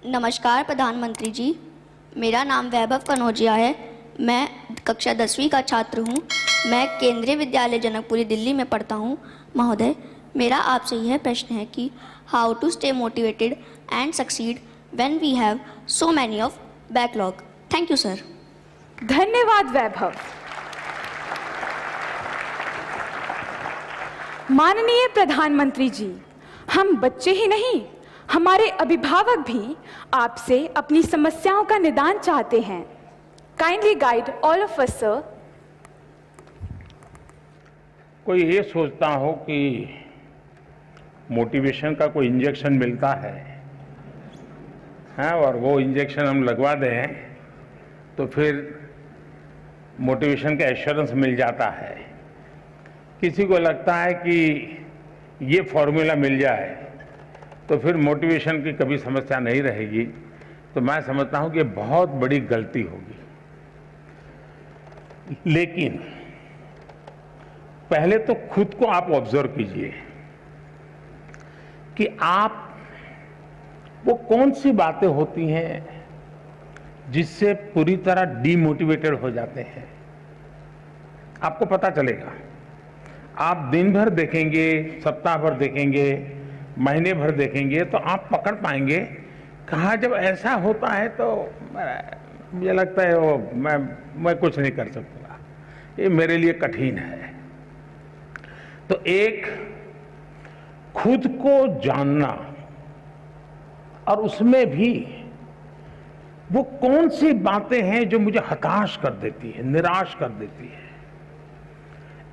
नमस्कार प्रधानमंत्री जी, मेरा नाम वैभव कनौजिया है। मैं कक्षा 10वीं का छात्र हूँ। मैं केंद्रीय विद्यालय जनकपुरी दिल्ली में पढ़ता हूँ। महोदय, मेरा आपसे यह प्रश्न है कि how to stay motivated and succeed when we have so many of backlog. Thank you sir. धन्यवाद वैभव। माननीय प्रधानमंत्री जी, हम बच्चे ही नहीं, हमारे अभिभावक भी आपसे अपनी समस्याओं का निदान चाहते हैं। Kindly guide all of us sir. कोई ये सोचता हो कि मोटिवेशन का कोई इंजेक्शन मिलता है, और वो इंजेक्शन हम लगवा दें तो फिर मोटिवेशन का एश्योरेंस मिल जाता है। किसी को लगता है कि ये फॉर्मूला मिल जाए तो फिर मोटिवेशन की कभी समस्या नहीं रहेगी। तो मैं समझता हूं कि ये बहुत बड़ी गलती होगी। लेकिन पहले तो खुद को आप ऑब्जर्व कीजिए कि आप वो कौन सी बातें होती हैं जिससे पूरी तरह डीमोटिवेटेड हो जाते हैं। आपको पता चलेगा। आप दिन भर देखेंगे, सप्ताह भर देखेंगे, महीने भर देखेंगे तो आप पकड़ पाएंगे कहाँ जब ऐसा होता है तो मुझे लगता है वो मैं कुछ नहीं कर सकता, ये मेरे लिए कठिन है। तो एक खुद को जानना और उसमें भी वो कौन सी बातें हैं जो मुझे हताश कर देती है, निराश कर देती है,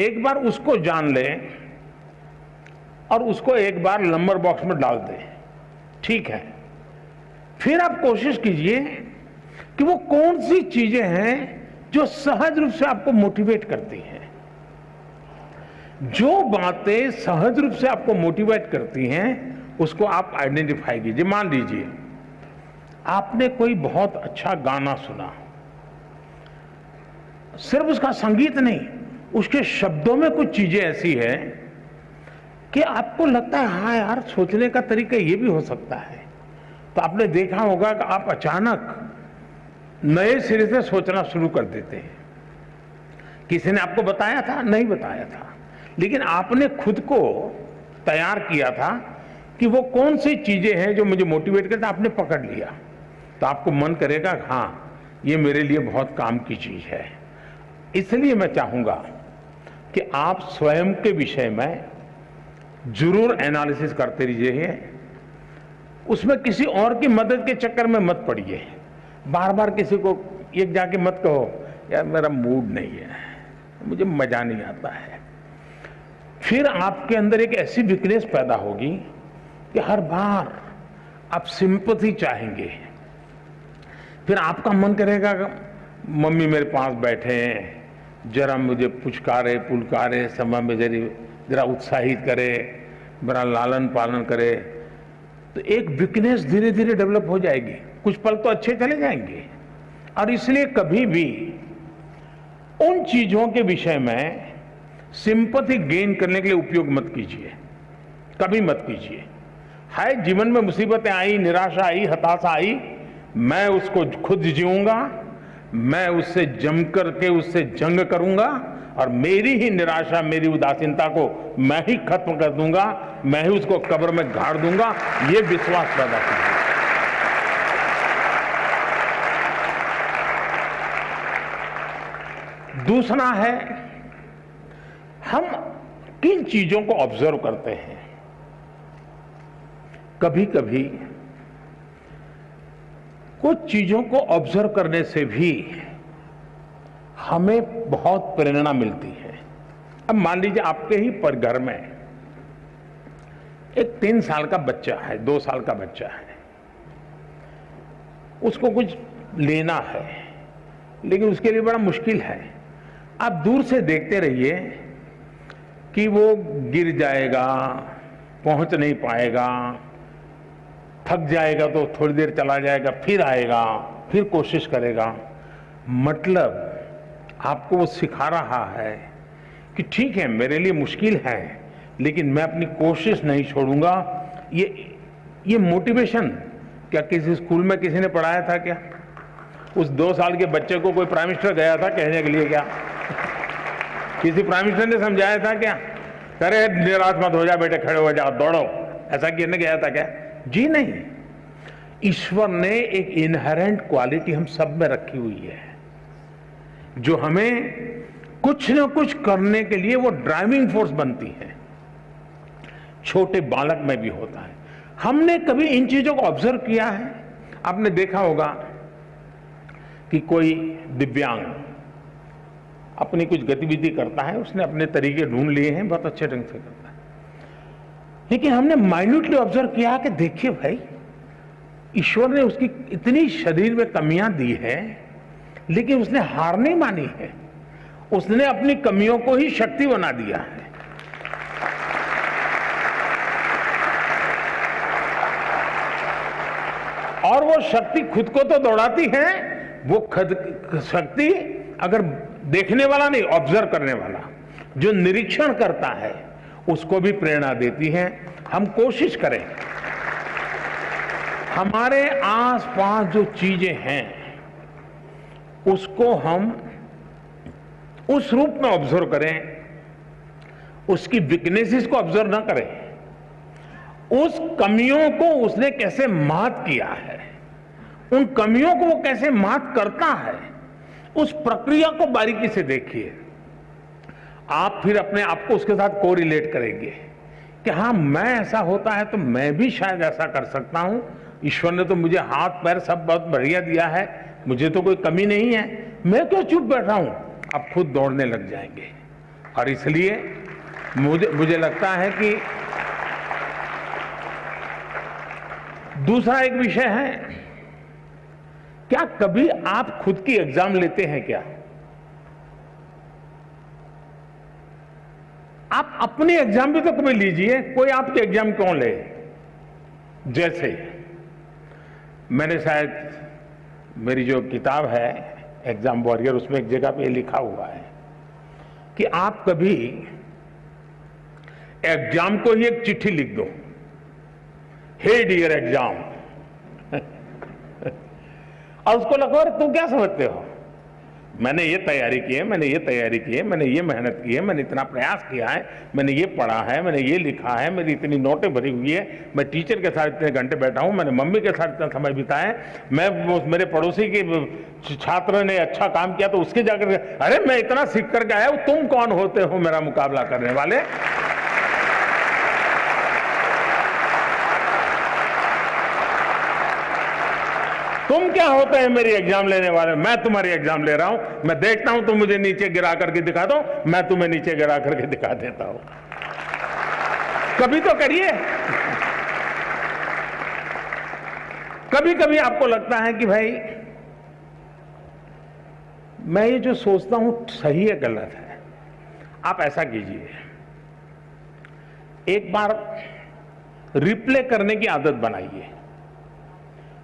एक बार उसको जान लें और उसको एक बार नंबर बॉक्स में डाल दें। ठीक है, फिर आप कोशिश कीजिए कि वो कौन सी चीजें हैं जो सहज रूप से आपको मोटिवेट करती हैं। जो बातें सहज रूप से आपको मोटिवेट करती हैं उसको आप आइडेंटिफाई कीजिए। मान लीजिए आपने कोई बहुत अच्छा गाना सुना, सिर्फ उसका संगीत नहीं, उसके शब्दों में कुछ चीजें ऐसी है कि आपको लगता है हाँ यार, सोचने का तरीका ये भी हो सकता है। तो आपने देखा होगा कि आप अचानक नए सिरे से सोचना शुरू कर देते हैं। किसी ने आपको बताया था? नहीं बताया था, लेकिन आपने खुद को तैयार किया था कि वो कौन सी चीजें हैं जो मुझे मोटिवेट करते, आपने पकड़ लिया तो आपको मन करेगा हाँ ये मेरे लिए बहुत काम की चीज है। इसलिए मैं चाहूंगा कि आप स्वयं के विषय में जरूर एनालिसिस करते रहिए। उसमें किसी और की मदद के चक्कर में मत पड़िए। बार बार किसी को ये जाके मत कहो यार मेरा मूड नहीं है, मुझे मजा नहीं आता है। फिर आपके अंदर एक ऐसी वीकनेस पैदा होगी कि हर बार आप सिंपैथी चाहेंगे। फिर आपका मन करेगा मम्मी मेरे पास बैठे हैं, जरा मुझे पुचकारे पुलकारे, समय में जरा उत्साहित करे, मेरा लालन पालन करे। तो एक वीकनेस धीरे धीरे डेवलप हो जाएगी। कुछ पल तो अच्छे चले जाएंगे। और इसलिए कभी भी उन चीजों के विषय में सिंपैथी गेन करने के लिए उपयोग मत कीजिए, कभी मत कीजिए। है जीवन में मुसीबतें आई, निराशा आई, हताशा आई, मैं उसको खुद जीऊंगा, मैं उससे जम करके उससे जंग करूंगा और मेरी ही निराशा, मेरी उदासीनता को मैं ही खत्म कर दूंगा, मैं ही उसको कब्र में गाड़ दूंगा। ये विश्वास पैदा करें। दूसरा है, हम किन चीजों को ऑब्जर्व करते हैं। कभी कभी कुछ चीजों को ऑब्जर्व करने से भी हमें बहुत प्रेरणा मिलती है। अब मान लीजिए आपके ही पर घर में एक 3 साल का बच्चा है, 2 साल का बच्चा है, उसको कुछ लेना है लेकिन उसके लिए बड़ा मुश्किल है। आप दूर से देखते रहिए कि वो गिर जाएगा, पहुंच नहीं पाएगा, थक जाएगा तो थोड़ी देर चला जाएगा, फिर आएगा, फिर कोशिश करेगा। मतलब आपको वो सिखा रहा है कि ठीक है मेरे लिए मुश्किल है लेकिन मैं अपनी कोशिश नहीं छोड़ूंगा। ये मोटिवेशन क्या किसी स्कूल में किसी ने पढ़ाया था क्या? उस 2 साल के बच्चे को कोई प्राइम मिनिस्टर गया था कहने के लिए क्या? किसी प्राइम मिनिस्टर ने समझाया था क्या? अरे निराश मत हो जा बेटे, खड़े हो जाओ, दौड़ो, ऐसा कहने गया था क्या? जी नहीं। ईश्वर ने एक इनहेरेंट क्वालिटी हम सब में रखी हुई है, जो हमें कुछ न कुछ करने के लिए वो ड्राइविंग फोर्स बनती है। छोटे बालक में भी होता है। हमने कभी इन चीजों को ऑब्जर्व किया है? आपने देखा होगा कि कोई दिव्यांग अपनी कुछ गतिविधि करता है, उसने अपने तरीके ढूंढ लिए हैं, बहुत अच्छे ढंग से करता है, लेकिन हमने माइन्यूटली ऑब्जर्व किया कि देखिए भाई, ईश्वर ने उसकी इतनी शरीर में कमियां दी है, लेकिन उसने हार नहीं मानी है, उसने अपनी कमियों को ही शक्ति बना दिया है। और वो शक्ति खुद को तो दौड़ाती है, वो खुद शक्ति अगर देखने वाला नहीं, ऑब्जर्व करने वाला, जो निरीक्षण करता है, उसको भी प्रेरणा देती है। हम कोशिश करें हमारे आसपास जो चीजें हैं उसको हम उस रूप में ऑब्जर्व करें, उसकी वीकनेसेस को ऑब्जर्व ना करें, उस कमियों को उसने कैसे मात किया है, उन कमियों को वो कैसे मात करता है, उस प्रक्रिया को बारीकी से देखिए। आप फिर अपने आप को उसके साथ कोरिलेट करेंगे कि हाँ, मैं ऐसा होता है तो मैं भी शायद ऐसा कर सकता हूं। ईश्वर ने तो मुझे हाथ पैर सब बहुत बढ़िया दिया है, मुझे तो कोई कमी नहीं है, मैं क्यों चुप बैठा हूं? आप खुद दौड़ने लग जाएंगे। और इसलिए मुझे लगता है कि दूसरा एक विषय है, क्या कभी आप खुद की एग्जाम लेते हैं क्या? आप अपनी एग्जाम भी तो कभी लीजिए, कोई आपकी एग्जाम क्यों ले? जैसे मैंने शायद मेरी जो किताब है एग्जाम वॉरियर, उसमें एक जगह पे लिखा हुआ है कि आप कभी एग्जाम को ही एक चिट्ठी लिख दो, हे डियर एग्जाम, और उसको लगो अरे तुम क्या समझते हो, मैंने ये तैयारी की है, मैंने ये तैयारी की है, मैंने ये मेहनत की है, मैंने इतना प्रयास किया है, मैंने ये पढ़ा है, मैंने ये लिखा है, मेरी इतनी नोटें भरी हुई है, मैं टीचर के साथ इतने घंटे बैठा हूं, मैंने मम्मी के साथ इतना समय बिताया है, मैं मेरे पड़ोसी के छात्र ने अच्छा काम किया तो उसके जाकर अरे मैं इतना सीख करके आया हूं, तुम कौन होते हो मेरा मुकाबला करने वाले? तुम क्या होते हैं मेरी एग्जाम लेने वाले? मैं तुम्हारी एग्जाम ले रहा हूं, मैं देखता हूं तुम मुझे नीचे गिरा करके दिखा दो, मैं तुम्हें नीचे गिरा करके दिखा देता हूं। कभी तो करिए। कभी कभी आपको लगता है कि भाई मैं ये जो सोचता हूं सही है गलत है, आप ऐसा कीजिए, एक बार रिप्ले करने की आदत बनाइए।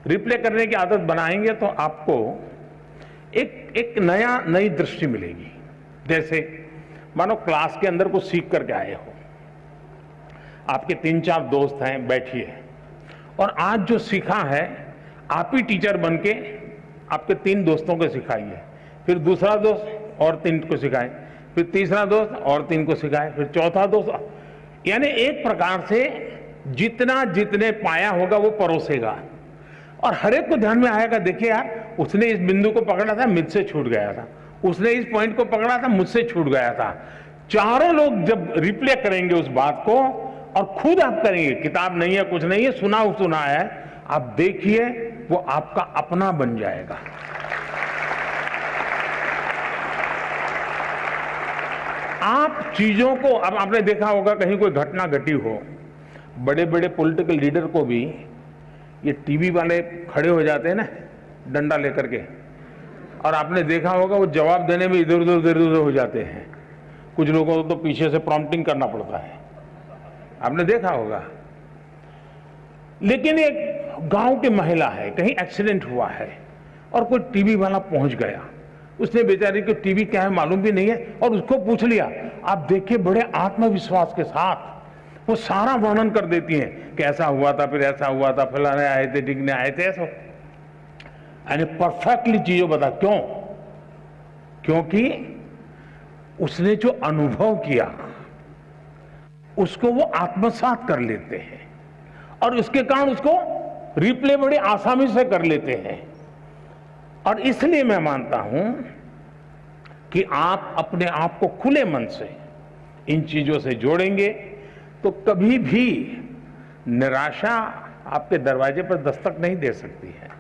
रिप्ले करने की आदत बनाएंगे तो आपको एक नई दृष्टि मिलेगी। जैसे मानो क्लास के अंदर कुछ सीख करके आए हो, आपके 3-4 दोस्त हैं, बैठिए और आज जो सीखा है आप ही टीचर बन के आपके 3 दोस्तों को सिखाइए, फिर दूसरा दोस्त और 3 को सिखाए, फिर तीसरा दोस्त और 3 को सिखाए, फिर चौथा दोस्त, यानी एक प्रकार से जितने पाया होगा वो परोसेगा और हर एक को ध्यान में आएगा, देखिए यार उसने इस बिंदु को पकड़ा था, मुझसे छूट गया था, उसने इस पॉइंट को पकड़ा था, मुझसे छूट गया था। चारों लोग जब रिप्ले करेंगे उस बात को और खुद आप करेंगे, किताब नहीं है, कुछ नहीं है, सुना है, आप देखिए वो आपका अपना बन जाएगा। आप चीजों को, अब आपने देखा होगा कहीं कोई घटना घटी हो, बड़े बड़े पॉलिटिकल लीडर को भी ये टीवी वाले खड़े हो जाते हैं ना डंडा लेकर के, और आपने देखा होगा वो जवाब देने में इधर उधर हो जाते हैं। कुछ लोगों को तो पीछे से प्रॉम्प्टिंग करना पड़ता है, आपने देखा होगा। लेकिन एक गांव की महिला है, कहीं एक्सीडेंट हुआ है और कोई टीवी वाला पहुंच गया, उसने बेचारी को टीवी क्या है मालूम भी नहीं है और उसको पूछ लिया। आप देखिए बड़े आत्मविश्वास के साथ वो सारा वर्णन कर देती हैं कि ऐसा हुआ था, फिर ऐसा हुआ था, फलाने आए थे, डिगने आए थे, ऐसा यानी परफेक्टली चीजों बता। क्यों? क्योंकि उसने जो अनुभव किया उसको वो आत्मसात कर लेते हैं और उसके कारण उसको रिप्ले बड़ी आसानी से कर लेते हैं। और इसलिए मैं मानता हूं कि आप अपने आप को खुले मन से इन चीजों से जोड़ेंगे तो कभी भी निराशा आपके दरवाजे पर दस्तक नहीं दे सकती है।